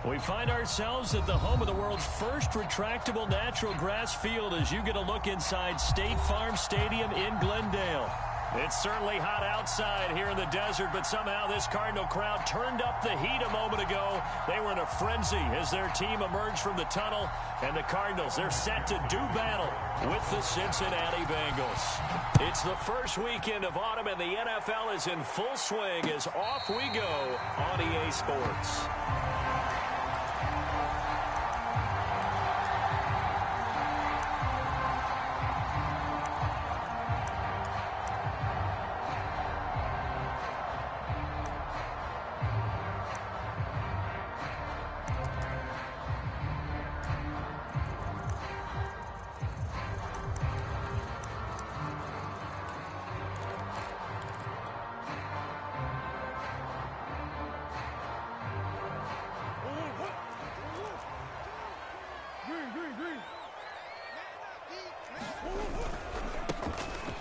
We find ourselves at the home of the world's first retractable natural grass field as you get a look inside State Farm Stadium in Glendale. It's certainly hot outside here in the desert, but somehow this Cardinal crowd turned up the heat a moment ago. They were in a frenzy as their team emerged from the tunnel, and the Cardinals, they're set to do battle with the Cincinnati Bengals. It's the first weekend of autumn, and the NFL is in full swing as off we go on EA Sports.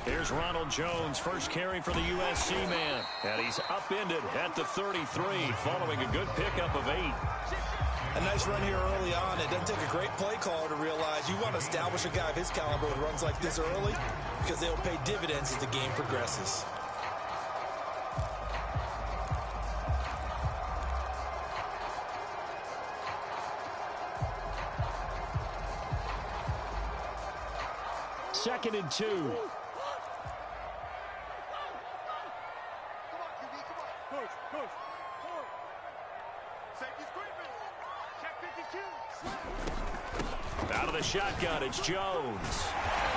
Here's Ronald Jones, first carry for the USC man. And he's upended at the 33, following a good pickup of 8. A nice run here early on. It doesn't take a great play caller to realize you want to establish a guy of his caliber who runs like this early because they'll pay dividends as the game progresses. Second and 2. Out of the shotgun, it's Jones.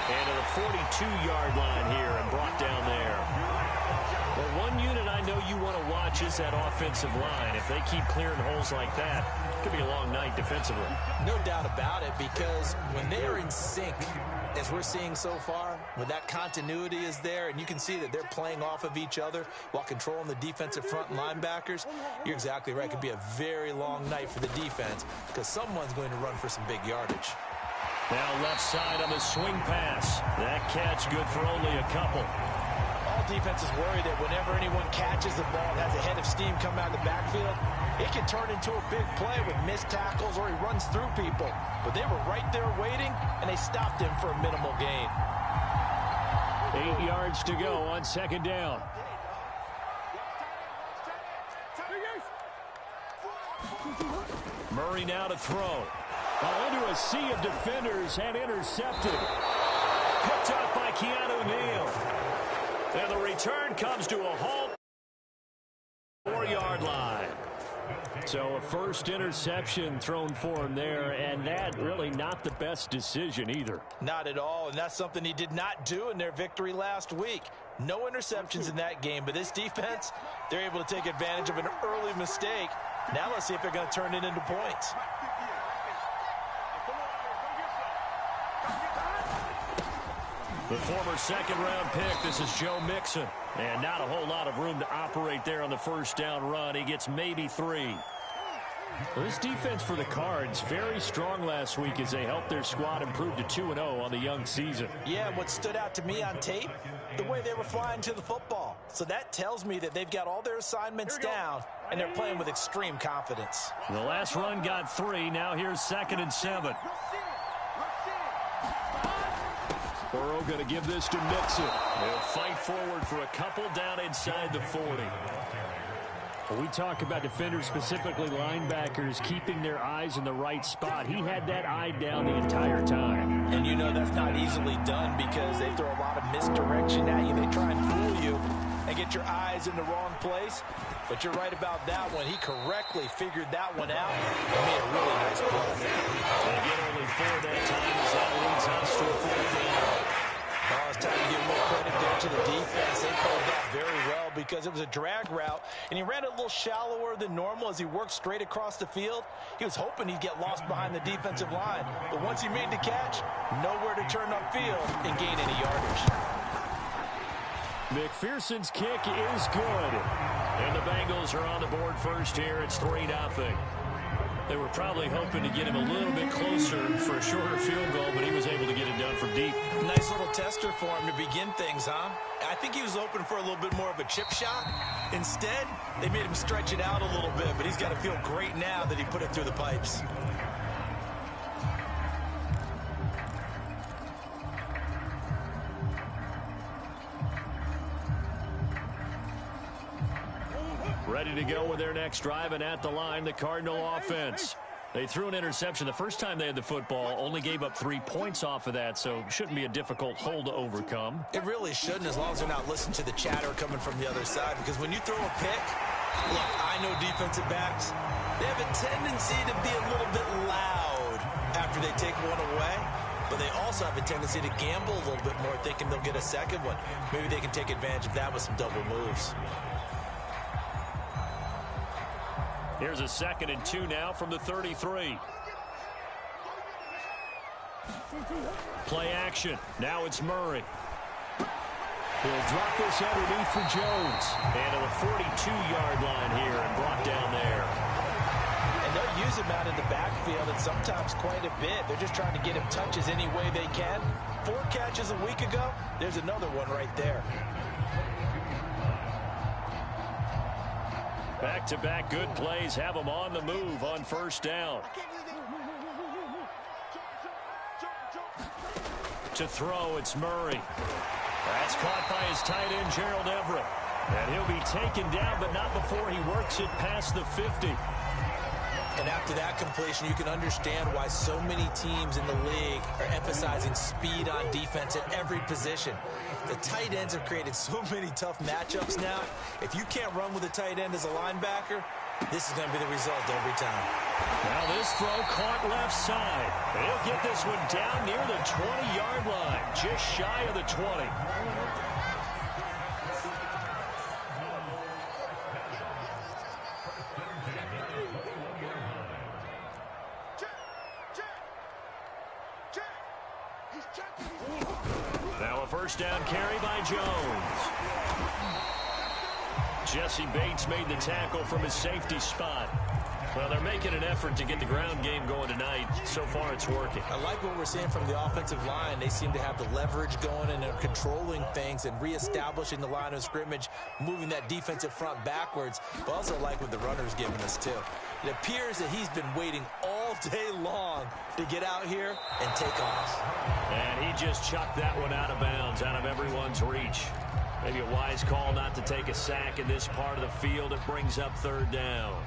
And to the 42-yard line here and brought down there. Well, one unit I know you want to watch is that offensive line. If they keep clearing holes like that, it could be a long night defensively. No doubt about it, because when they are in sync, as we're seeing so far, when that continuity is there and you can see that they're playing off of each other while controlling the defensive front and linebackers, you're exactly right. It could be a very long night for the defense because someone's going to run for some big yardage. Now left side on the swing pass. That catch good for only a couple. All defenses worry that whenever anyone catches the ball and has a head of steam come out of the backfield, it can turn into a big play with missed tackles or he runs through people. But they were right there waiting, and they stopped him for a minimal gain. 8 yards to go on second down. Murray now to throw. Into a sea of defenders and intercepted. Picked up by Keanu Neal. And the return comes to a halt. 4-yard line. So a first interception thrown for him there, and that really not the best decision either. Not at all, and that's something he did not do in their victory last week. No interceptions in that game, but this defense, they're able to take advantage of an early mistake. Now let's see if they're going to turn it into points. The former second-round pick, this is Joe Mixon. And not a whole lot of room to operate there on the first down run. He gets maybe 3. Well, this defense for the Cards, very strong last week as they helped their squad improve to 2-0 on the young season. Yeah, what stood out to me on tape, the way they were flying to the football. So that tells me that they've got all their assignments down, and they're playing with extreme confidence. The last run got 3. Now here's 2nd and 7. Burrow going to give this to Mixon. They'll fight forward for a couple down inside the 40. When we talk about defenders, specifically linebackers, keeping their eyes in the right spot, he had that eye down the entire time. And you know that's not easily done because they throw a lot of misdirection at you. They try and fool you and get your eyes in the wrong place. But you're right about that one. He correctly figured that one out and made a really nice play. They get only 4 that time as that leads us to a 4th down. Oh, it's time to give more credit there to the defense. They played that very well because it was a drag route, and he ran it a little shallower than normal as he worked straight across the field. He was hoping he'd get lost behind the defensive line, but once he made the catch, nowhere to turn upfield and gain any yardage. McPherson's kick is good, and the Bengals are on the board first here. It's 3-0. They were probably hoping to get him a little bit closer for a shorter field goal, but he was able to get it done from deep. Nice little tester for him to begin things, huh? I think he was hoping for a little bit more of a chip shot, Instead, they made him stretch it out a little bit, but he's got to feel great now that he put it through the pipes. Ready to go with their next drive, and at the line, the Cardinal offense. They threw an interception the first time they had the football, only gave up 3 points off of that, so shouldn't be a difficult hole to overcome. It really shouldn't, as long as they're not listening to the chatter coming from the other side, because when you throw a pick, look, I know defensive backs, they have a tendency to be a little bit loud after they take one away, but they also have a tendency to gamble a little bit more, thinking they'll get a second one. Maybe they can take advantage of that with some double moves. Here's a 2nd and 2 now from the 33. Play action. Now it's Murray. He'll drop this underneath for Jones. And to the 42-yard line here and brought down there. And they'll use him out in the backfield, and sometimes quite a bit. They're just trying to get him touches any way they can. 4 catches a week ago. There's another one right there. Back-to-back good plays have them on the move on first down. To throw, it's Murray. That's caught by his tight end, Gerald Everett. And he'll be taken down, but not before he works it past the 50. And after that completion, you can understand why so many teams in the league are emphasizing speed on defense at every position. The tight ends have created so many tough matchups now. If you can't run with a tight end as a linebacker, this is going to be the result every time. Now this throw caught left side. He'll get this one down near the 20-yard line, just shy of the 20. Now a first down carry by Jones. Jesse Bates made the tackle from his safety spot. Well, they're making an effort to get the ground game going tonight. So far, it's working. I like what we're seeing from the offensive line. They seem to have the leverage going, and they're controlling things and reestablishing the line of scrimmage, moving that defensive front backwards. But also like what the runner's giving us, too. It appears that he's been waiting all day long to get out here and take off. And he just chucked that one out of bounds, out of everyone's reach. Maybe a wise call not to take a sack in this part of the field. It brings up third down.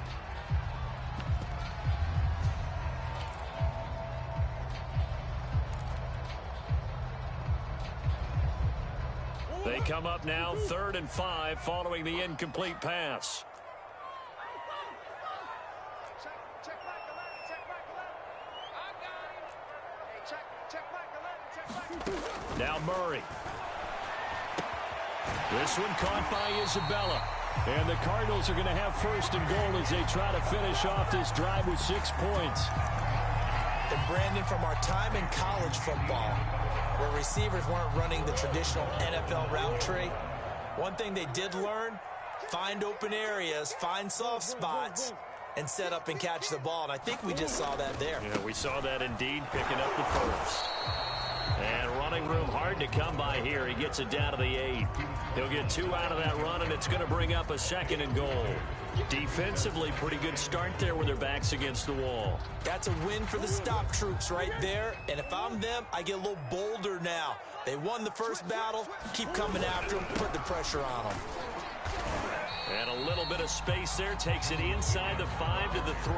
They come up now 3rd and 5 following the incomplete pass. Now Murray. This one caught by Isabella. And the Cardinals are going to have 1st and goal as they try to finish off this drive with 6 points. And Brandon, from our time in college football, where receivers weren't running the traditional NFL route tree, one thing they did learn, find open areas, find soft spots, and set up and catch the ball. And I think we just saw that there. Yeah, we saw that indeed, picking up the first. And running room hard to come by here. He gets it down to the 8. He'll get 2 out of that run, and it's going to bring up a 2nd and goal. Defensively, pretty good start there with their backs against the wall. That's a win for the stop troops right there. And if I'm them, I get a little bolder now. They won the first battle. Keep coming after them. Put the pressure on them. And a little bit of space there. Takes it inside the 5 to the 3.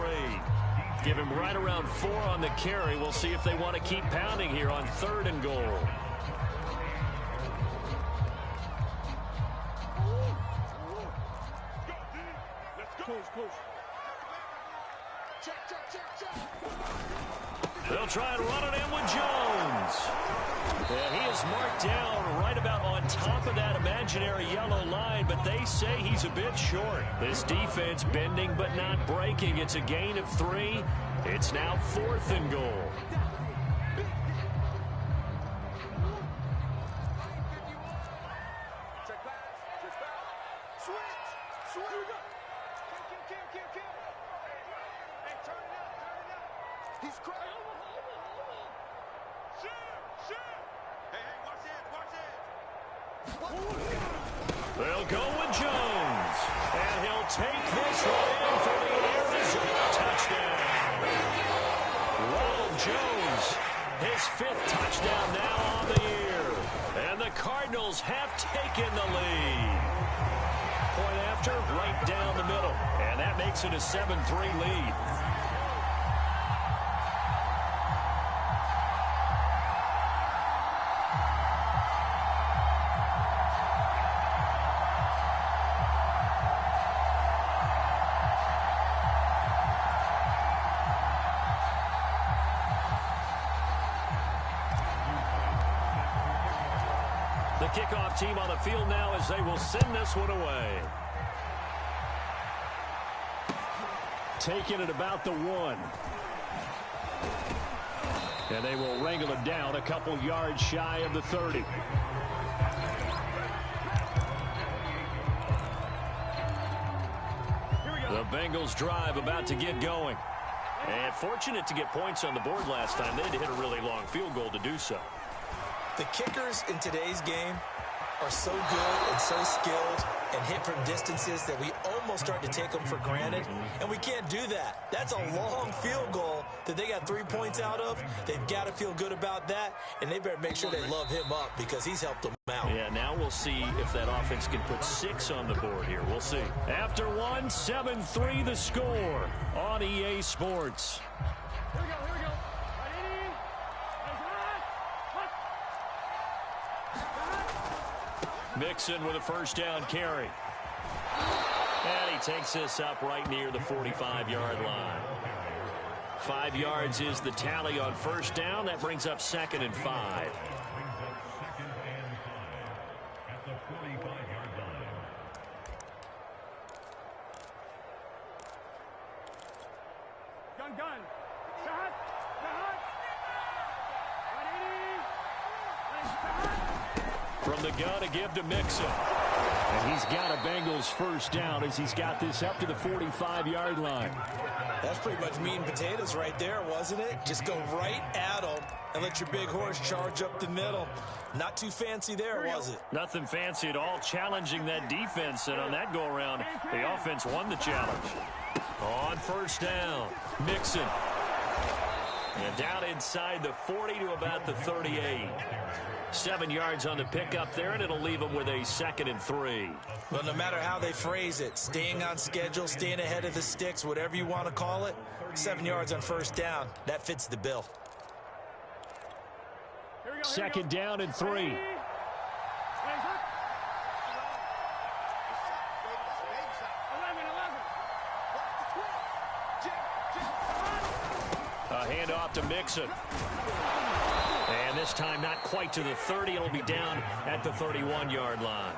Give him right around 4 on the carry. We'll see if they want to keep pounding here on 3rd and goal. They'll try and run it in with Jones. Yeah, he is marked down right about on top of that imaginary yellow line, but they say he's a bit short. This defense bending but not breaking. It's a gain of 3. It's now 4th and goal. They'll go with Jones. And he'll take this one in for the Arizona touchdown. Ronald Jones, his 5th touchdown now on the year. And the Cardinals have taken the lead. Point after, right down the middle. And that makes it a 7-3 lead. The kickoff team on the field now as they will send this one away. Taking it about the 1. And they will wrangle it down a couple yards shy of the 30. The Bengals drive about to get going. And fortunate to get points on the board last time. They had to hit a really long field goal to do so. The kickers in today's game are so good and so skilled and hit from distances that we almost start to take them for granted, and we can't do that. That's a long field goal that they got 3 points out of. They've got to feel good about that, and they better make sure they love him up because he's helped them out. Yeah, now we'll see if that offense can put 6 on the board here. We'll see. After 1, 7-3 the score on EA Sports. Mixon with a first down carry. And he takes this up right near the 45-yard line. 5 yards is the tally on first down. That brings up 2nd and 5. Gun. From the gun to give to Mixon. And he's got a Bengals first down as he's got this up to the 45-yard line. That's pretty much meat and potatoes right there, wasn't it? Just go right at them and let your big horse charge up the middle. Not too fancy there, was it? Nothing fancy at all, challenging that defense. And on that go-around, the offense won the challenge. On first down, Mixon. And down inside the 40 to about the 38. 7 yards on the pickup there, and it'll leave them with a 2nd and 3. Well, no matter how they phrase it, staying on schedule, staying ahead of the sticks, whatever you want to call it, 7 yards on first down, that fits the bill. 2nd down and 3. A handoff to Mixon. And this time not quite to the 30. It'll be down at the 31-yard line.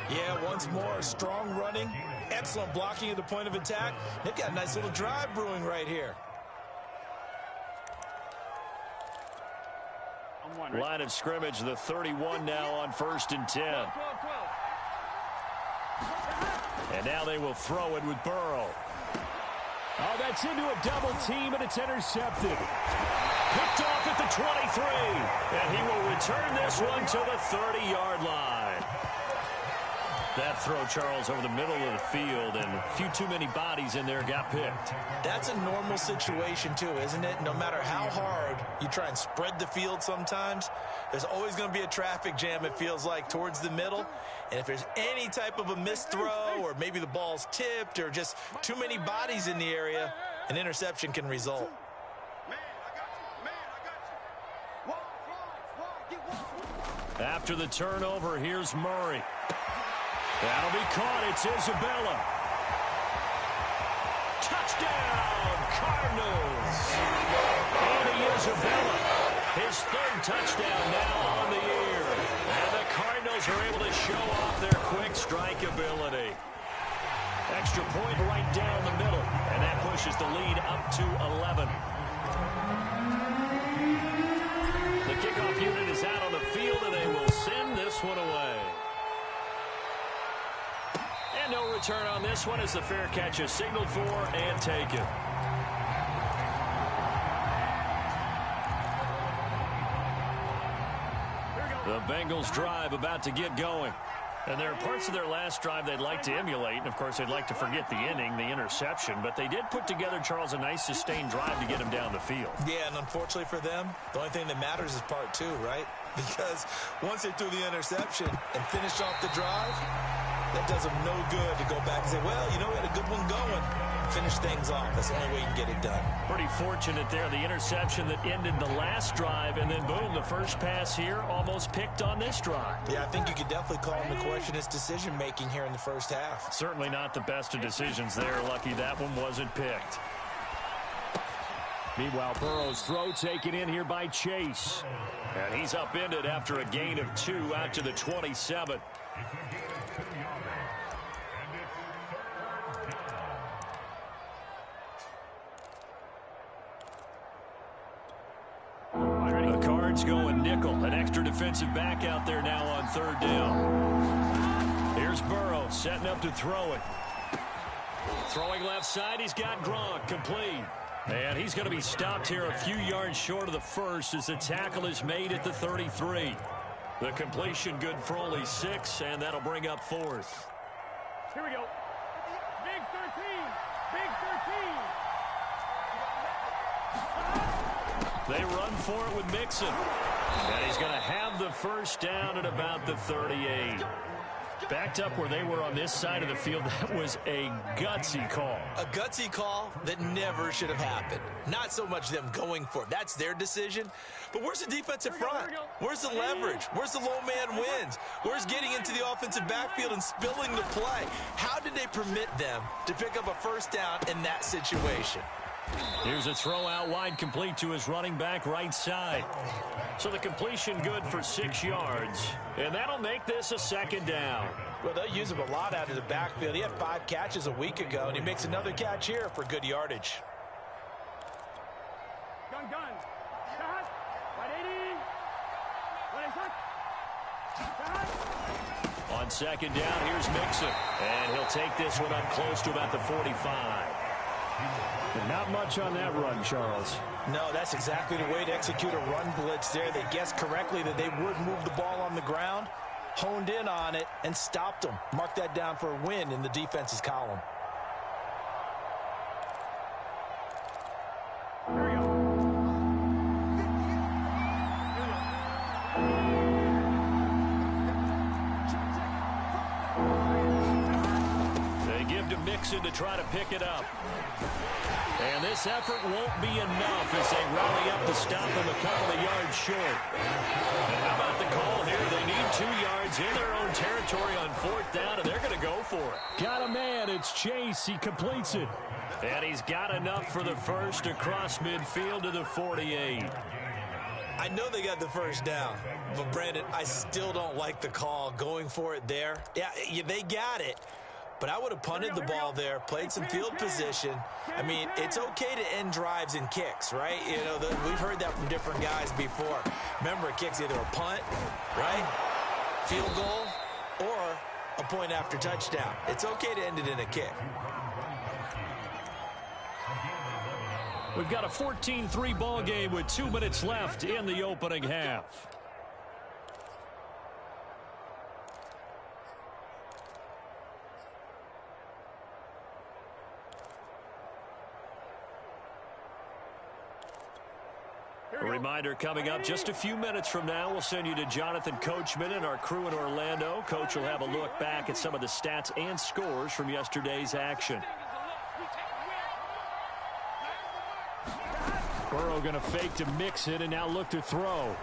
Yeah, once more, strong running, excellent blocking at the point of attack. They've got a nice little drive brewing right here. Line of scrimmage, the 31 now on 1st and 10. And now they will throw it with Burrow. Oh, that's into a double team, and it's intercepted. Picked off at the 23. And he will return this one to the 30-yard line. That throw, Charles, over the middle of the field, and a few too many bodies in there got picked. That's a normal situation, too, isn't it? No matter how hard you try and spread the field sometimes, there's always going to be a traffic jam, it feels like, towards the middle. And if there's any type of a missed throw, or maybe the ball's tipped, or just too many bodies in the area, an interception can result. After the turnover, here's Murray. That'll be caught. It's Isabella. Touchdown, Cardinals. Andy Isabella, his 3rd touchdown now on the year. And the Cardinals are able to show off their quick strike ability. Extra point right down the middle, and that pushes the lead up to 11. The kickoff unit is out on the field, and they will send this one away. And no return on this one as the fair catch is signaled for and taken. The Bengals drive about to get going. And there are parts of their last drive they'd like to emulate. And, of course, they'd like to forget the inning, the interception. But they did put together, Charles, a nice sustained drive to get him down the field. Yeah, and unfortunately for them, the only thing that matters is part two, right? Because once they threw the interception and finished off the drive, that does them no good to go back and say, well, you know, we had a good one going. Finish things off. That's the only way you can get it done. Pretty fortunate there. The interception that ended the last drive, and then, boom, the first pass here almost picked on this drive. Yeah, I think you could definitely call him to question his decision-making here in the first half. Certainly not the best of decisions there. Lucky that one wasn't picked. Meanwhile, Burrow's throw taken in here by Chase. And he's upended after a gain of 2 out to the 27. The Cards going nickel. An extra defensive back out there now on third down. Here's Burrow setting up to throw it. Throwing left side, he's got Gronk complete. And he's going to be stopped here a few yards short of the first as the tackle is made at the 33. The completion good for only 6, and that'll bring up fourth. Here we go. Big 13. Big 13. They run for it with Mixon. And he's going to have the first down at about the 38. Backed up where they were on this side of the field, that was a gutsy call. A gutsy call that never should have happened. Not so much them going for it. That's their decision. But where's the defensive front? Where's the leverage? Where's the low man wins? Where's getting into the offensive backfield and spilling the play? How did they permit them to pick up a first down in that situation? Here's a throw out wide, complete to his running back right side. So the completion good for 6 yards. And that'll make this a second down. Well, they'll use him a lot out of the backfield. He had 5 catches a week ago, and he makes another catch here for good yardage. Gun. Shot. 180. 180. On second down, here's Mixon. And he'll take this one up close to about the 45. Not much on that run, Charles. No, that's exactly the way to execute a run blitz there. They guessed correctly that they would move the ball on the ground, honed in on it, and stopped them. Mark that down for a win in the defense's column. Here we go. They give to Mixon to try to pick it up. And this effort won't be enough as they rally up to stop him a couple of yards short. And how about the call here? They need 2 yards in their own territory on fourth down, and they're going to go for it. Got a man. It's Chase. He completes it. And he's got enough for the first across midfield to the 48. I know they got the first down, but, Brandon, I still don't like the call going for it there. Yeah, they got it. But I would have punted the ball there, played some field position. I mean, it's okay to end drives and kicks, right? You know, we've heard that from different guys before. Remember, a kick's either a punt, right, field goal, or a point after touchdown. It's okay to end it in a kick. We've got a 14-3 ball game with 2 minutes left in the opening half. A reminder coming up just a few minutes from now. We'll send you to Jonathan Coachman and our crew in Orlando. Coach will have a look back at some of the stats and scores from yesterday's action. Burrow going to fake to Mixon and now look to throw.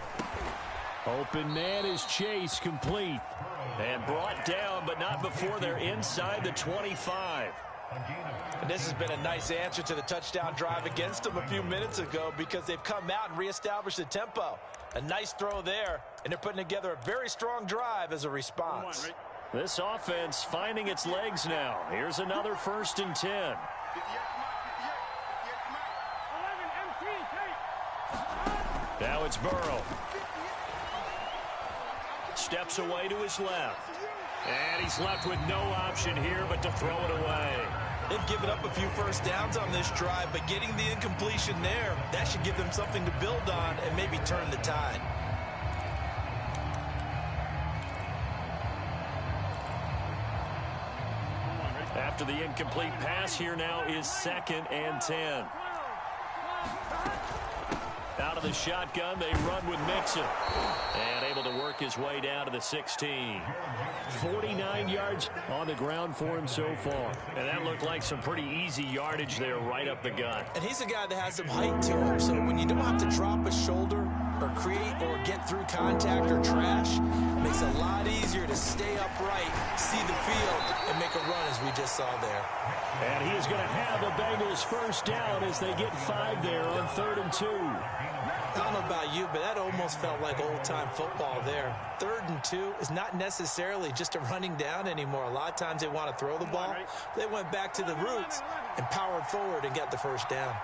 Open man is Chase, complete. And brought down, but not before they're inside the 25. And this has been a nice answer to the touchdown drive against them a few minutes ago because they've come out and reestablished the tempo. A nice throw there, and they're putting together a very strong drive as a response. This offense finding its legs now. Here's another 1st and 10. Now it's Burrow. Steps away to his left. And he's left with no option here but to throw it away. They've given up a few first downs on this drive, but getting the incompletion there, that should give them something to build on and maybe turn the tide. after the incomplete pass. Here now is 2nd and 10. Out of the shotgun, they run with Mixon. And able to work his way down to the 16. 49 yards on the ground for him so far. And that looked like some pretty easy yardage there right up the gut. And he's a guy that has some height to him, so when you don't have to drop a shoulder or create or get through contact or trash, it makes it a lot easier to stay upright, see the field, and make a run as we just saw there. And he is going to have the Bengals first down as they get 5 there on 3rd and 2. I don't know about you, but that almost felt like old-time football there. 3rd and 2 is not necessarily just a running down anymore. A lot of times they want to throw the ball. They went back to the roots and powered forward and got the first down.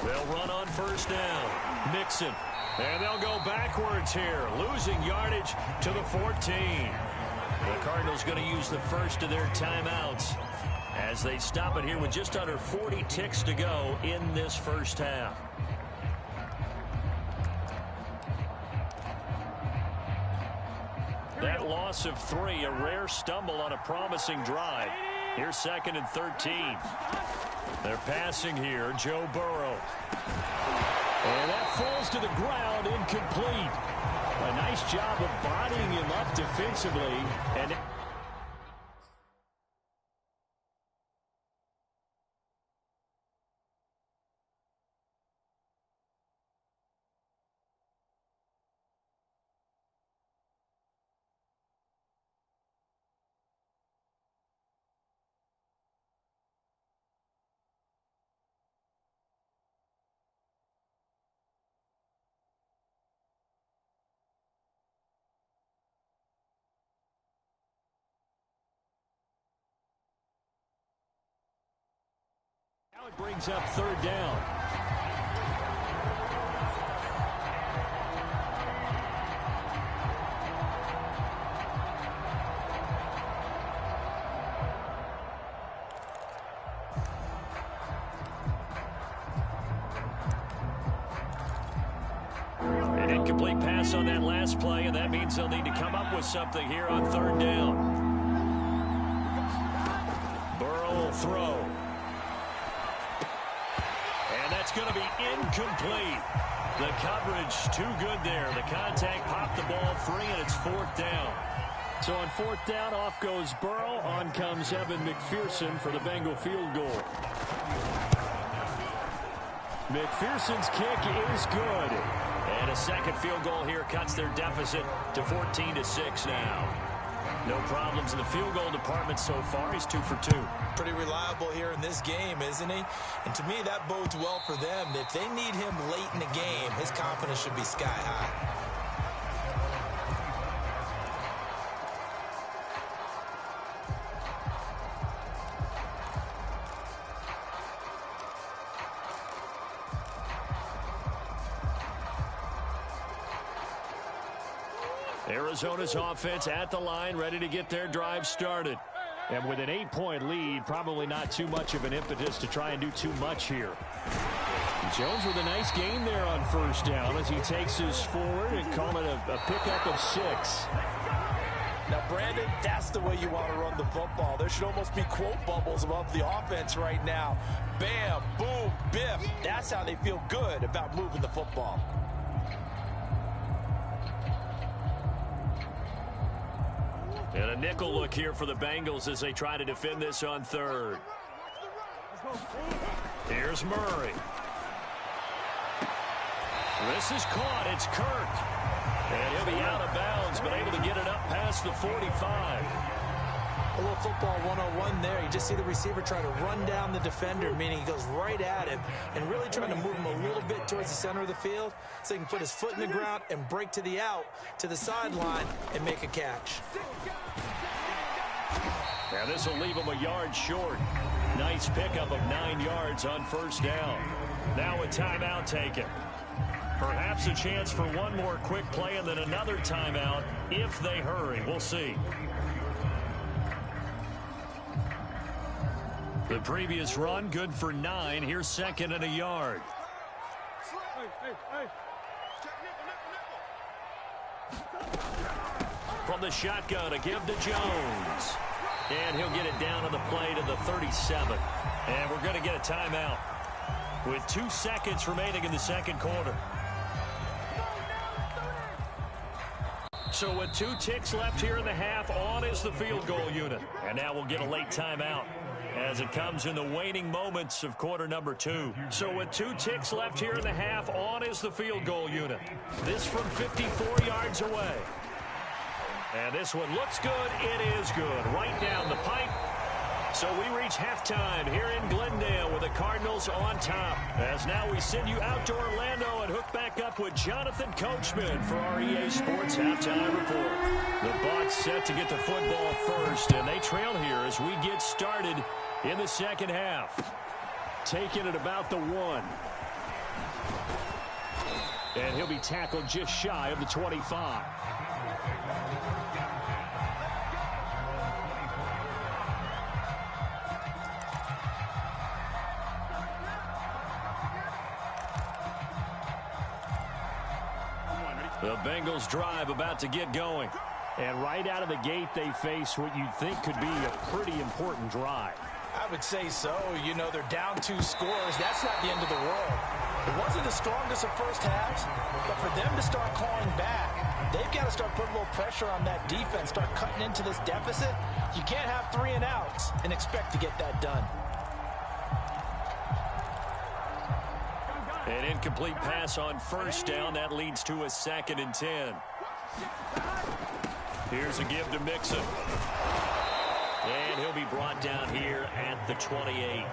They'll run on first down. Mixon. And they'll go backwards here, losing yardage to the 14. The Cardinals going to use the first of their timeouts as they stop it here with just under 40 ticks to go in this first half. That loss of 3, a rare stumble on a promising drive. Here's 2nd and 13. They're passing here, Joe Burrow. And that falls to the ground, incomplete. A nice job of bodying him up defensively. And now it brings up 3rd down. An incomplete pass on that last play, and that means they'll need to come up with something here on 3rd down. Burrow will throw. It's going to be incomplete. The coverage too good there. The contact popped the ball free, and it's 4th down. So on 4th down, off goes Burrow. On comes Evan McPherson for the Bengal field goal. McPherson's kick is good. And a second field goal here cuts their deficit to 14-6 now. No problems in the field goal department so far. He's 2 for 2. Pretty reliable here in this game, isn't he? And to me, that bodes well for them. If they need him late in the game, his confidence should be sky high. Arizona's offense at the line, ready to get their drive started. And with an 8-point lead, probably not too much of an impetus to try and do too much here. Jones with a nice gain there on first down as he takes us forward and call it a pickup of 6. Now, Brandon, that's the way you want to run the football. There should almost be quote bubbles above the offense right now. Bam, boom, biff. That's how they feel good about moving the football. And a nickel look here for the Bengals as they try to defend this on 3rd. Here's Murray. This is caught. It's Kirk. And he'll be out of bounds, but able to get it up past the 45. A little football 101 there. You just see the receiver trying to run down the defender, meaning he goes right at him and really trying to move him a little bit towards the center of the field so he can put his foot in the ground and break to the out, to the sideline, and make a catch. Now this will leave him a yard short. Nice pickup of 9 yards on first down. Now a timeout taken. Perhaps a chance for one more quick play and then another timeout if they hurry. We'll see. The previous run good for 9. Here's 2nd and a yard. From the shotgun, a give to Jones. And he'll get it down on the play to the 37. And we're going to get a timeout with 2 seconds remaining in the second quarter. So with 2 ticks left here in the half, on is the field goal unit. And now we'll get a late timeout as it comes in the waning moments of quarter number 2. So with 2 ticks left here in the half, on is the field goal unit. This from 54 yards away. And this one looks good. It is good. Right down the pipe. So we reach halftime here in Glendale with the Cardinals on top. As now we send you out to Orlando and hook back up with Jonathan Coachman for our EA Sports Halftime Report. The Bucs set to get the football first, and they trail here as we get started in the second half. Taking it about the 1. And he'll be tackled just shy of the 25. The Bengals drive about to get going. And right out of the gate, they face what you'd think could be a pretty important drive. I would say so. You know, they're down 2 scores. That's not the end of the world. It wasn't the strongest of first halves, but for them to start clawing back, they've got to start putting a little pressure on that defense, start cutting into this deficit. You can't have 3 and outs and expect to get that done. An incomplete pass on first down. That leads to a 2nd and 10. Here's a give to Mixon. And he'll be brought down here at the 28.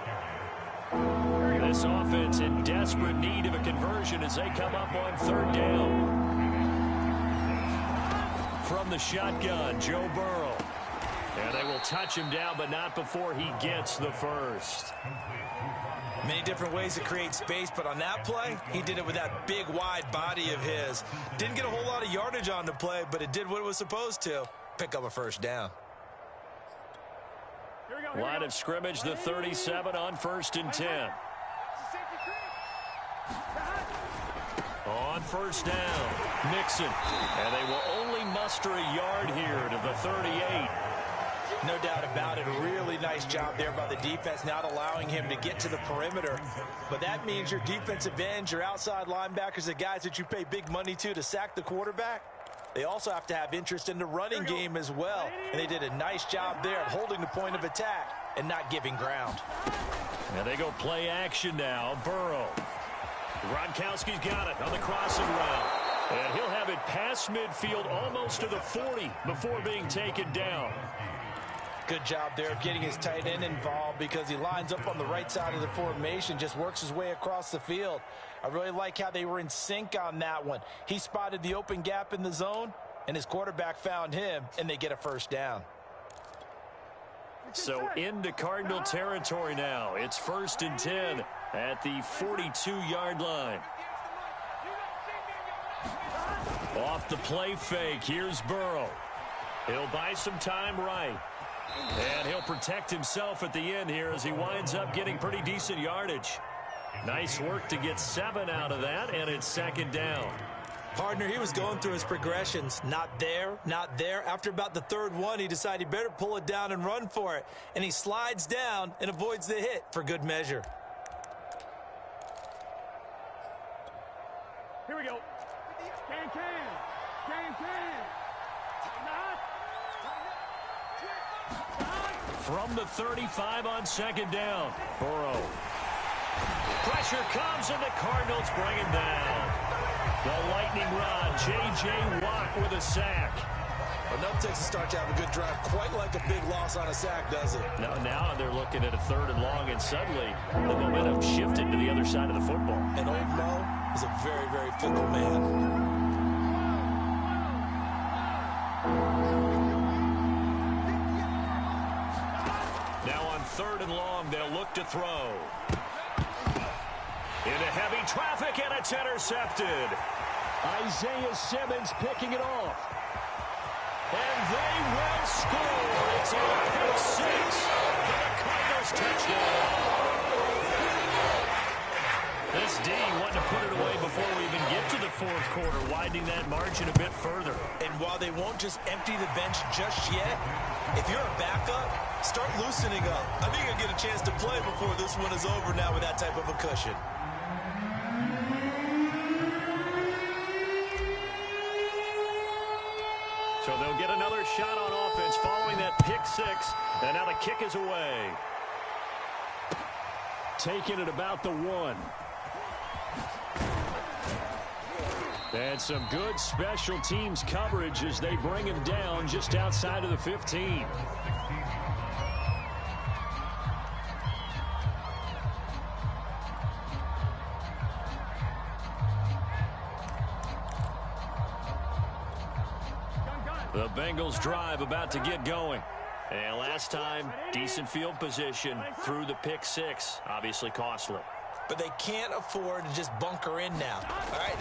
This offense in desperate need of a conversion as they come up on 3rd down. From the shotgun, Joe Burrow. And they will touch him down, but not before he gets the first. Many different ways to create space, but on that play, he did it with that big, wide body of his. Didn't get a whole lot of yardage on the play, but it did what it was supposed to. Pick up a first down. Line of scrimmage, the 37 on 1st and 10. On 1st down, Mixon. And they will only muster a yard here to the 38. No doubt about it. A really nice job there by the defense, not allowing him to get to the perimeter. But that means your defensive ends, your outside linebackers, the guys that you pay big money to sack the quarterback, they also have to have interest in the running game as well. And they did a nice job there of holding the point of attack and not giving ground. And they go play action now. Burrow. Gronkowski's got it on the crossing route. And he'll have it past midfield almost to the 40 before being taken down. Good job there of getting his tight end involved because he lines up on the right side of the formation, just works his way across the field. I really like how they were in sync on that one. He spotted the open gap in the zone, and his quarterback found him, and they get a first down. So into Cardinal territory now. It's 1st and 10 at the 42-yard line. Off the play fake, here's Burrow. He'll buy some time right. And he'll protect himself at the end here as he winds up getting pretty decent yardage. Nice work to get 7 out of that, and it's 2nd down. Partner, he was going through his progressions. Not there, not there. After about the 3rd one, he decided he better pull it down and run for it. And he slides down and avoids the hit for good measure. Here we go. From the 35 on 2nd down, Burrow. Pressure comes, and the Cardinals bring him down. The lightning rod, J.J. Watt with a sack. Enough takes a start to have a good drive, quite like a big loss on a sack, does it? Now they're looking at a 3rd and long, and suddenly the momentum shifted to the other side of the football. And old Mo is a very, very fickle man. Now on 3rd and long, they'll look to throw. Into heavy traffic, and it's intercepted. Isaiah Simmons picking it off. And they will score. It's a pick 6 for the Cardinals touchdown. This D wanting to put it away before we even get to the fourth quarter, widening that margin a bit further. And while they won't just empty the bench just yet, if you're a backup, start loosening up. I think you'll get a chance to play before this one is over now with that type of a cushion. So they'll get another shot on offense following that pick six. And now the kick is away. Taking it about the 1. And some good special teams coverage as they bring him down just outside of the 15. The Bengals drive about to get going. And last time, decent field position through the pick six. Obviously costly. But they can't afford to just bunker in now. All right,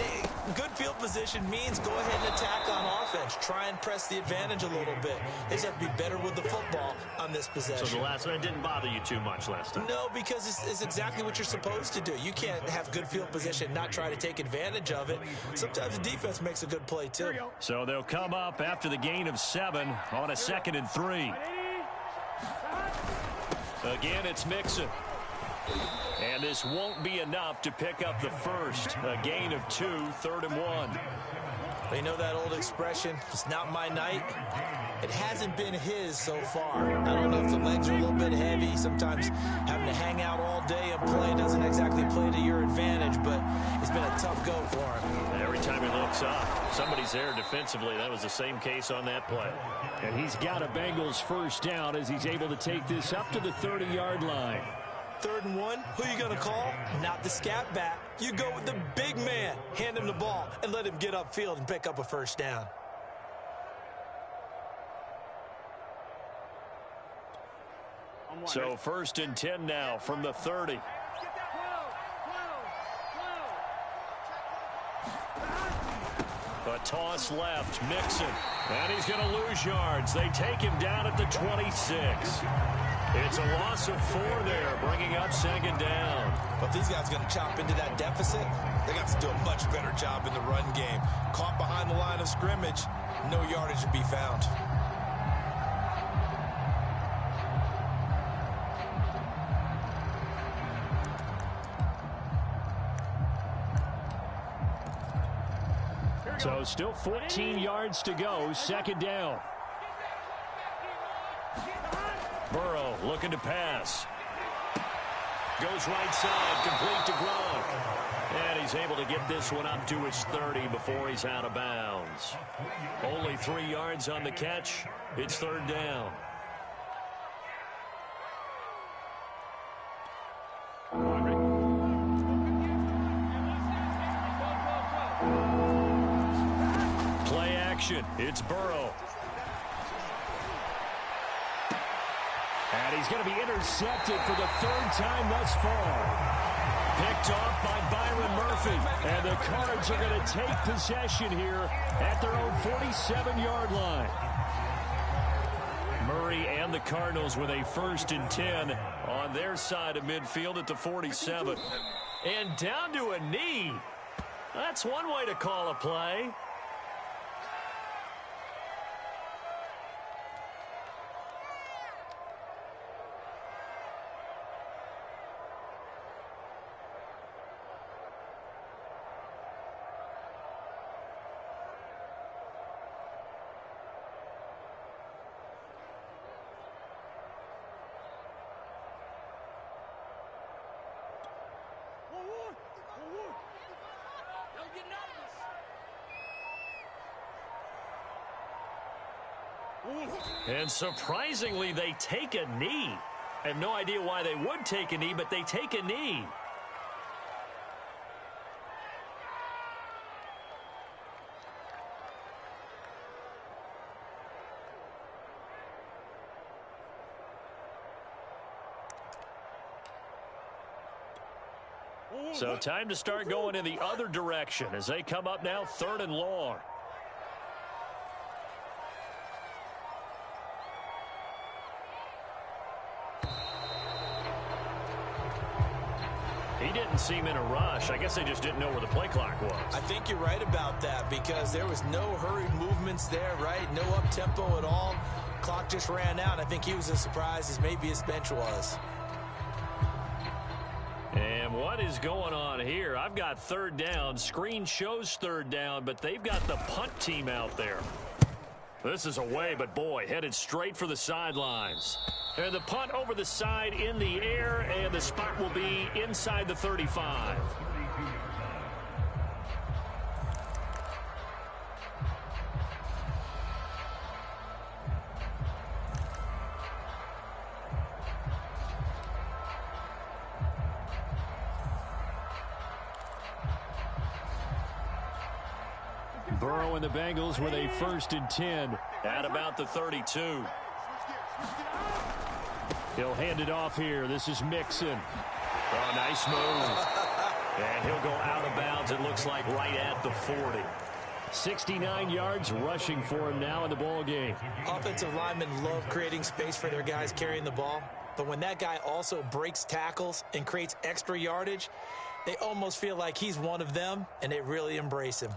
good field position means go ahead and attack on offense. Try and press the advantage a little bit. They just have to be better with the football on this possession. So the last one didn't bother you too much last time? No, because it's exactly what you're supposed to do. You can't have good field position and not try to take advantage of it. Sometimes the defense makes a good play, too. So they'll come up after the gain of 7 on a 2nd and 3. Again, it's Mixon. And this won't be enough to pick up the first. A gain of 2, 3rd and 1. They know that old expression, it's not my night. It hasn't been his so far. I don't know if the legs are a little bit heavy. Sometimes having to hang out all day and play doesn't exactly play to your advantage, but it's been a tough go for him. Every time he looks up, somebody's there defensively. That was the same case on that play. And he's got a Bengals first down as he's able to take this up to the 30-yard line. 3rd and 1, who you going to call? Not the scat back. You go with the big man. Hand him the ball and let him get upfield and pick up a first down. So 1st and 10 now from the 30. A toss left, Mixon. And he's going to lose yards. They take him down at the 26. It's a loss of 4 there, bringing up 2nd down. But if these guys are going to chop into that deficit, they got to do a much better job in the run game. Caught behind the line of scrimmage, no yardage to be found. So still 14 yards to go, 2nd down. Burrow looking to pass. Goes right side, complete to Gronk. And he's able to get this one up to his 30 before he's out of bounds. Only 3 yards on the catch. It's 3rd down. Play action. It's Burrow. And he's going to be intercepted for the 3rd time thus far. Picked off by Byron Murphy. And the Cards are going to take possession here at their own 47-yard line. Murray and the Cardinals with a 1st and 10 on their side of midfield at the 47. And down to a knee. That's one way to call a play. And surprisingly, they take a knee. I have no idea why they would take a knee, but they take a knee. So time to start going in the other direction as they come up now 3rd and long. He didn't didn't seem in a rush. I guess they just didn't know where the play clock was. I think you're right about that because there was no hurried movements there, right? No up-tempo at all. Clock just ran out. I think he was as surprised as maybe his bench was. And what is going on here? I've got third down. Screen shows third down, but they've got the punt team out there. This is away, but boy, headed straight for the sidelines. And the punt over the side in the air, and the spot will be inside the 35. Burrow and the Bengals with a 1st and 10 at about the 32. He'll hand it off here. This is Mixon. Oh, nice move. And he'll go out of bounds, it looks like, right at the 40. 69 yards rushing for him now in the ball game. Offensive linemen love creating space for their guys carrying the ball. But when that guy also breaks tackles and creates extra yardage, they almost feel like he's one of them, and they really embrace him.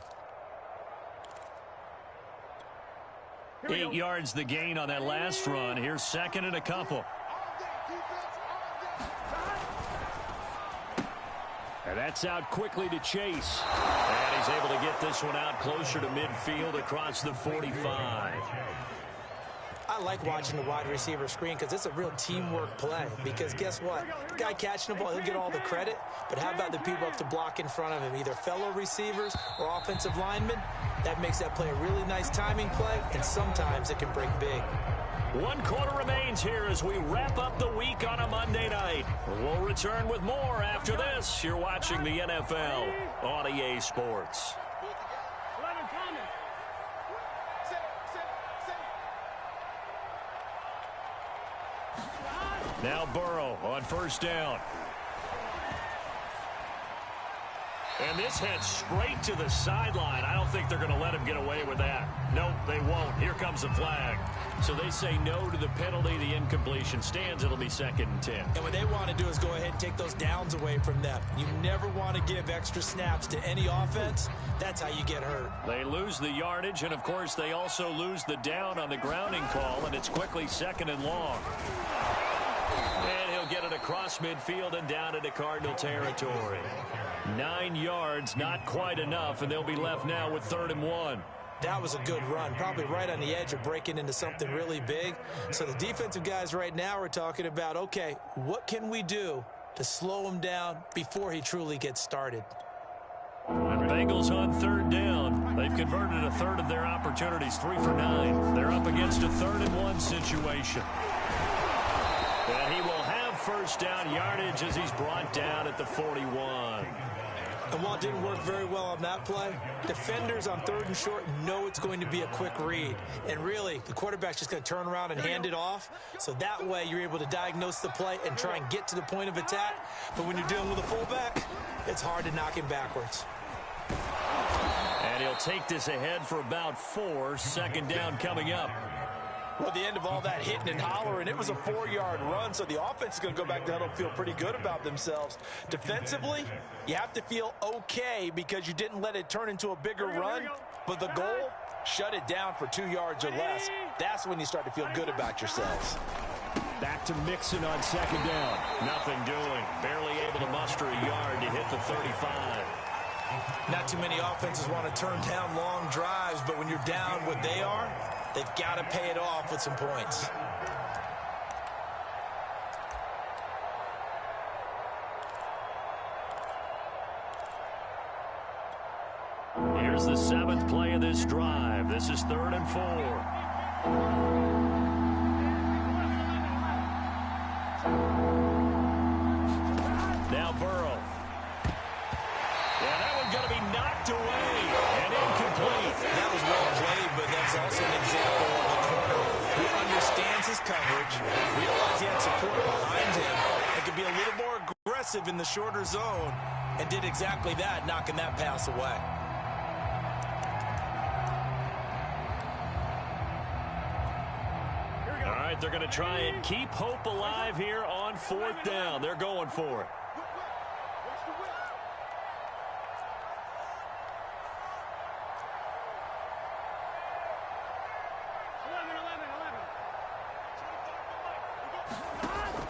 8 yards the gain on that last run. Here's 2nd and a couple. And that's out quickly to Chase. And he's able to get this one out closer to midfield across the 45. I like watching the wide receiver screen because it's a real teamwork play. Because guess what? The guy catching the ball, he'll get all the credit. But how about the people up to block in front of him, either fellow receivers or offensive linemen? That makes that play a really nice timing play, and sometimes it can break big. 1 quarter remains here as we wrap up the week on a Monday night. We'll return with more after this. You're watching the NFL on EA Sports. Now Burrow on 1st down. And this heads straight to the sideline. I don't think they're going to let him get away with that. Nope, they won't. Here comes the flag. So they say no to the penalty. The incompletion stands. It'll be 2nd and 10. And what they want to do is go ahead and take those downs away from them. You never want to give extra snaps to any offense. That's how you get hurt. They lose the yardage, and, of course, they also lose the down on the grounding call, and it's quickly 2nd and long. And he'll get it across midfield and down into Cardinal territory. 9 yards, not quite enough, and they'll be left now with 3rd and 1. That was a good run, probably right on the edge of breaking into something really big. So the defensive guys right now are talking about, okay, what can we do to slow him down before he truly gets started? And the Bengals on 3rd down. They've converted a third of their opportunities, 3 for 9. They're up against a 3rd and 1 situation. And he will have 1st down yardage as he's brought down at the 41. And while it didn't work very well on that play, defenders on 3rd and short know it's going to be a quick read. And really, the quarterback's just going to turn around and hand it off. So that way, you're able to diagnose the play and try and get to the point of attack. But when you're dealing with a fullback, it's hard to knock him backwards. And he'll take this ahead for about 4. 2nd down coming up. Well, at the end of all that hitting and hollering, it was a 4-yard run, so the offense is going to go back to huddle and feel pretty good about themselves. Defensively, you have to feel okay because you didn't let it turn into a bigger run, but the goal, shut it down for 2 yards or less. That's when you start to feel good about yourselves. Back to Mixon on 2nd down. Nothing doing. Barely able to muster a yard to hit the 35. Not too many offenses want to turn down long drives, but when you're down what they are, they've got to pay it off with some points. Here's the 7th play of this drive. This is 3rd and 4. Now Burrow. Yeah, that one's going to be knocked away and incomplete. That was well played, but that's also an example of a corner who understands his coverage, realized he had support behind him, and could be a little more aggressive in the shorter zone, and did exactly that, knocking that pass away. All right, they're going to try and keep hope alive here on 4th down. They're going for it.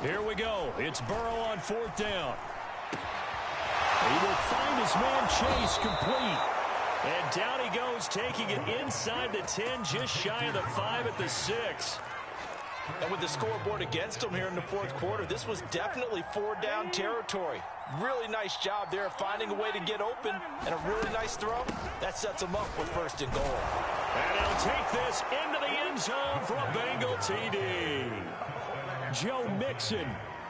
Here we go. It's Burrow on 4th down. He will find his man Chase complete. And down he goes, taking it inside the 10, just shy of the 5 at the 6. And with the scoreboard against him here in the 4th quarter, this was definitely 4-down territory. Really nice job there finding a way to get open, and a really nice throw. That sets him up with 1st and goal. And he'll take this into the end zone for a Bengal TD. Joe Mixon,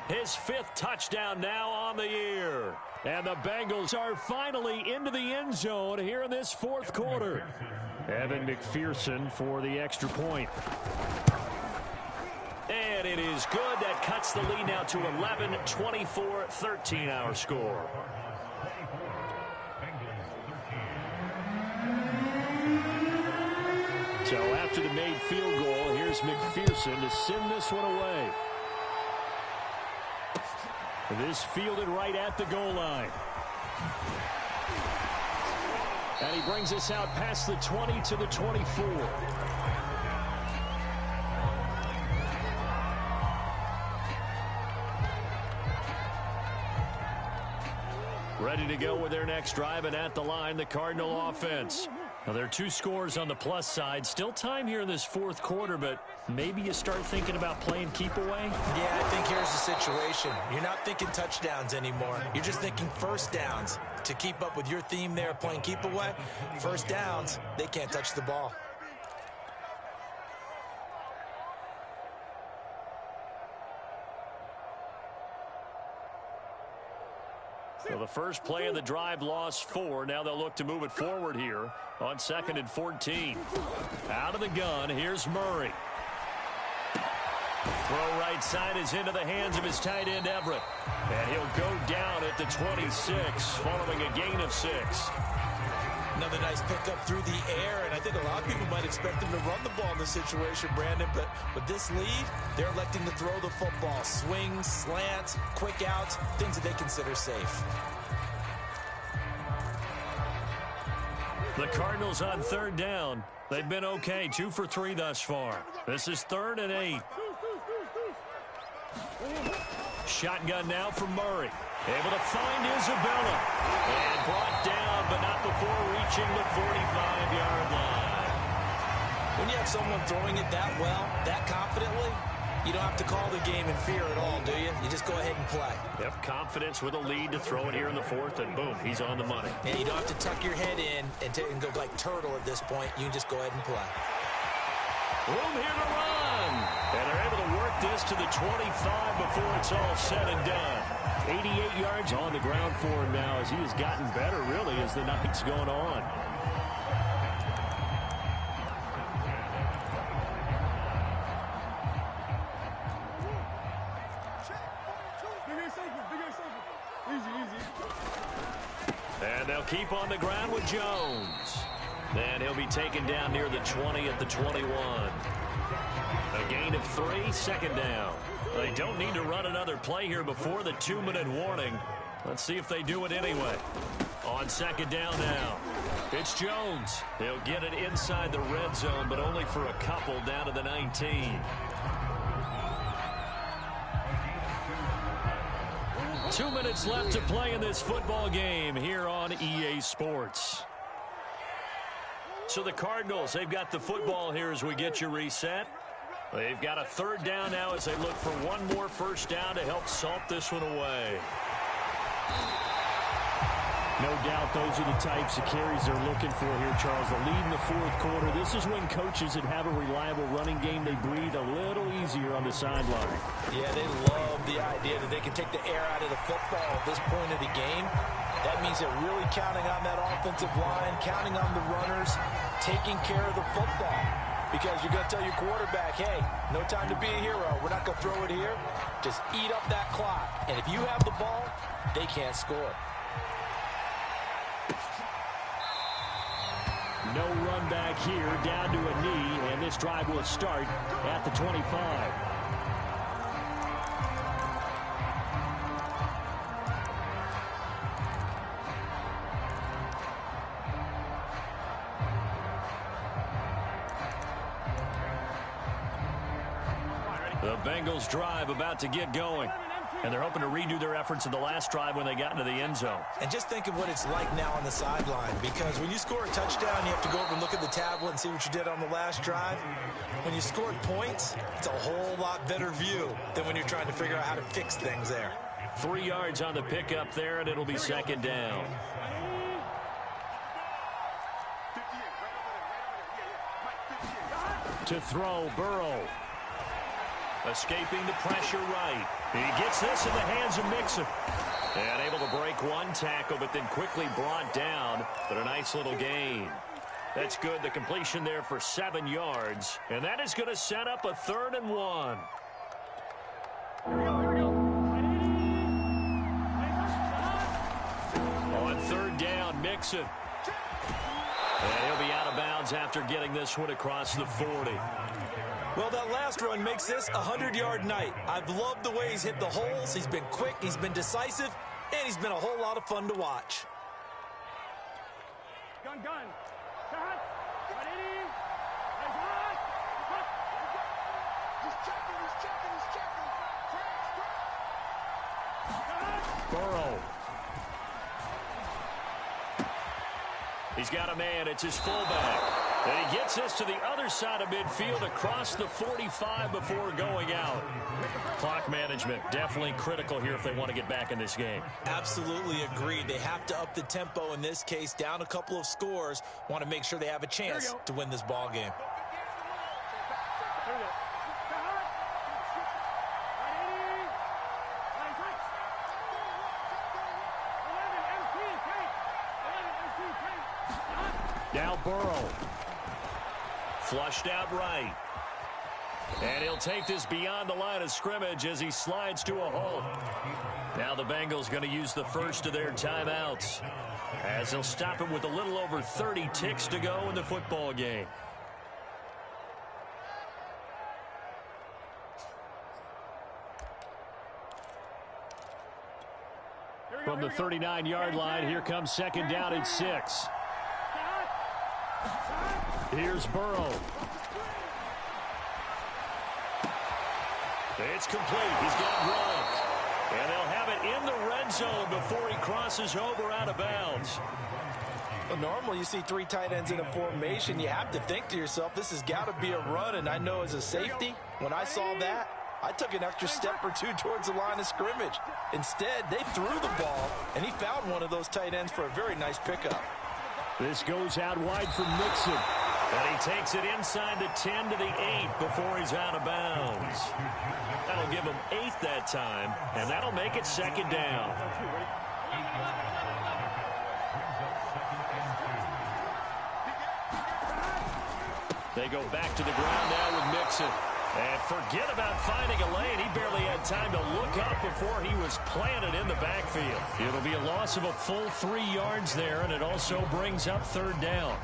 his 5th touchdown now on the year. And the Bengals are finally into the end zone here in this 4th quarter. Evan McPherson for the extra point. And it is good. That cuts the lead now to 11-24, 13 our score. So after the made field goal, here's McPherson to send this one away. This fielded right at the goal line. And he brings us out past the 20 to the 24. Ready to go with their next drive, and at the line, the Cardinal offense. Now, there are 2 scores on the plus side. Still time here in this 4th quarter, but maybe you start thinking about playing keep away? Yeah, I think here's the situation. You're not thinking touchdowns anymore. You're just thinking 1st downs. To keep up with your theme there, playing keep away, 1st downs, they can't touch the ball. So the first play of the drive lost 4. Now they'll look to move it forward here on 2nd and 14. Out of the gun, here's Murray. Throw right side is into the hands of his tight end Everett. And he'll go down at the 26 following a gain of 6. Another nice pickup through the air, and I think a lot of people might expect him to run the ball in this situation, Brandon, but with this lead, they're electing to throw the football. Swings, slants, quick outs, things that they consider safe. The Cardinals on 3rd down. They've been okay, 2 for 3 thus far. This is 3rd and 8. Shotgun now for Murray. Able to find Isabella. And brought down, but not before reaching the 45-yard line. When you have someone throwing it that well, that confidently, you don't have to call the game in fear at all, do you? You just go ahead and play. Yep, confidence with a lead to throw it here in the 4th, and boom, he's on the money. And you don't have to tuck your head in and go like turtle at this point. You can just go ahead and play. Room here to run. And they're able to work this to the 25 before it's all said and done. 88 yards on the ground for him now as he has gotten better, really, as the night's going on. And they'll keep on the ground with Jones. And he'll be taken down near the 20 at the 21. A gain of 3, 2nd down. They don't need to run another play here before the 2-minute warning. Let's see if they do it anyway. On 2nd down now. It's Jones. He'll get it inside the red zone, but only for a couple down to the 19. 2 minutes left to play in this football game here on EA Sports. So the Cardinals, they've got the football here as we get you reset. They've got a 3rd down now as they look for one more 1st down to help salt this one away. No doubt those are the types of carries they're looking for here, Charles. The lead in the 4th quarter. This is when coaches that have a reliable running game, they breathe a little easier on the sideline. Yeah, they love the idea that they can take the air out of the football at this point of the game. That means they're really counting on that offensive line, counting on the runners, taking care of the football. Because you're going to tell your quarterback, hey, no time to be a hero. We're not going to throw it here. Just eat up that clock. And if you have the ball, they can't score. No run back here, down to a knee, and this drive will start at the 25. The Bengals drive about to get going. And they're hoping to redo their efforts in the last drive when they got into the end zone. And just think of what it's like now on the sideline, because when you score a touchdown, you have to go over and look at the tablet and see what you did on the last drive. When you scored points, it's a whole lot better view than when you're trying to figure out how to fix things there. 3 yards on the pickup there, and it'll be second down. To throw, Burrow. Escaping the pressure right. He gets this in the hands of Mixon. And able to break one tackle, but then quickly brought down. But a nice little gain. That's good. The completion there for 7 yards. And that is going to set up a 3rd and 1. On 3rd down, Mixon. And he'll be out of bounds after getting this one across the 40. Well, that last run makes this a 100-yard night. I've loved the way he's hit the holes. He's been quick, he's been decisive, and he's been a whole lot of fun to watch. Gun. Shot. Ready. Shot. He's checking. Burrow. He's got a man. It's his fullback. And he gets this to the other side of midfield across the 45 before going out. Clock management definitely critical here if they want to get back in this game. Absolutely agreed. They have to up the tempo in this case, down a couple of scores. Want to make sure they have a chance to win this ball game. Now Burrow. Flushed out right. And he'll take this beyond the line of scrimmage as he slides to a halt. Now the Bengals going to use the first of their timeouts, as they'll stop him with a little over 30 ticks to go in the football game. From the 39-yard line, here comes 2nd down and 6. Here's Burrow. It's complete. He's got Gronk. And they'll have it in the red zone before he crosses over out of bounds. Well, normally you see 3 tight ends in a formation. You have to think to yourself, this has got to be a run. And I know as a safety, when I saw that, I took an extra step or 2 towards the line of scrimmage. Instead, they threw the ball, and he found one of those tight ends for a very nice pickup. This goes out wide for Mixon. And he takes it inside the 10 to the 8 before he's out of bounds. That'll give him 8 that time, and that'll make it 2nd down. They go back to the ground now with Mixon. And forget about finding a lane. He barely had time to look up before he was planted in the backfield. It'll be a loss of a full 3 yards there, and it also brings up 3rd down.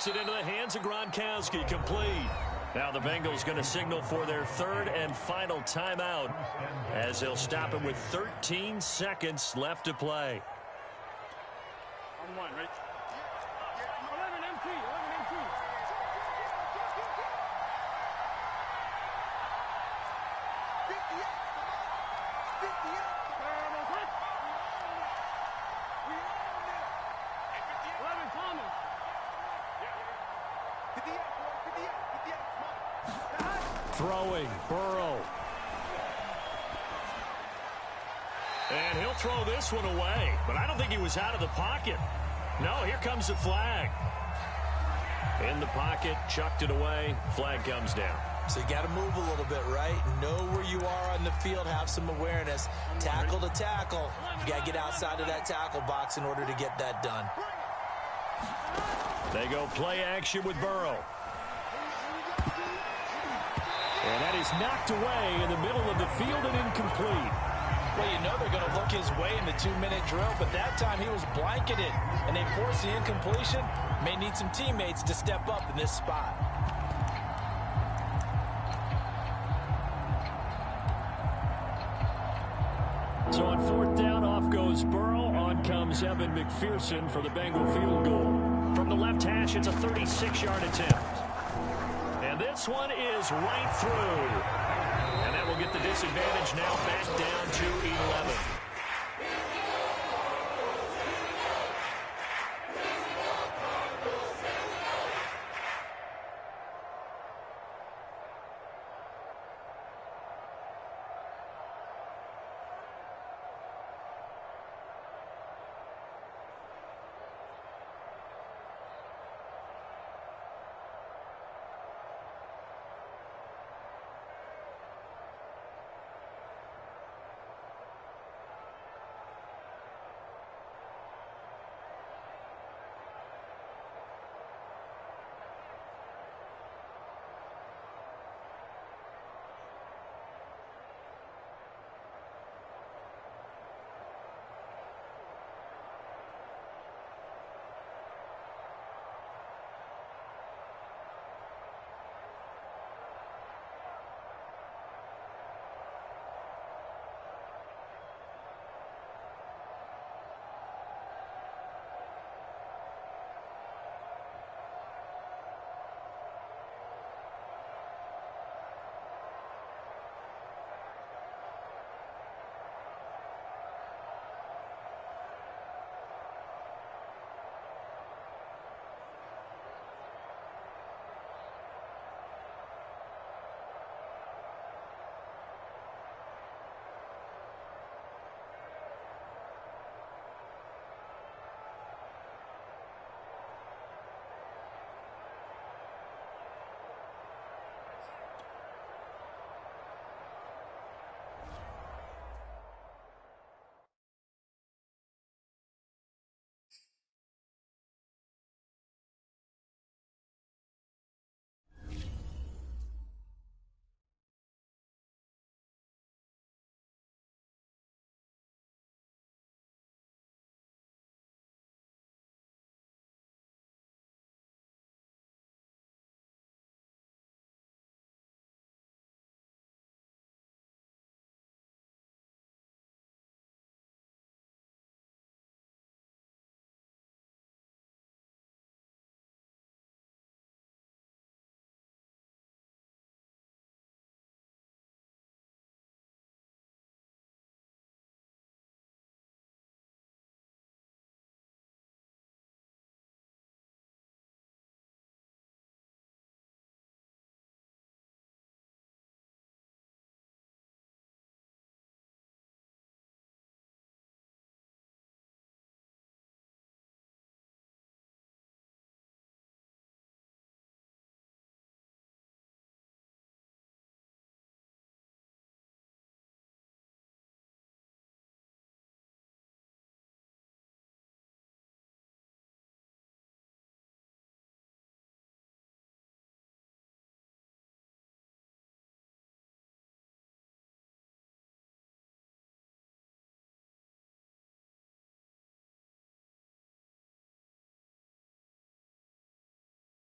It into the hands of Gronkowski, complete. Now the Bengals going to signal for their 3rd and final timeout, as they'll stop him with 13 seconds left to play. On 1, right? 11 MT. 11 MT. 11 Thomas. Throwing, Burrow. And he'll throw this one away, but I don't think he was out of the pocket. No, here comes the flag. In the pocket, chucked it away, flag comes down. So you got to move a little bit, right? Know where you are on the field, have some awareness. Tackle to tackle. You got to get outside of that tackle box in order to get that done. They go play action with Burrow. And that is knocked away in the middle of the field and incomplete. Well, you know they're going to look his way in the 2-minute drill, but that time he was blanketed, and they forced the incompletion. May need some teammates to step up in this spot. So on 4th down, off goes Burrow. On comes Evan McPherson for the Bengal field goal. From the left hash, it's a 36-yard attempt. And this one is right through. And that will get the disadvantage now back down to 11.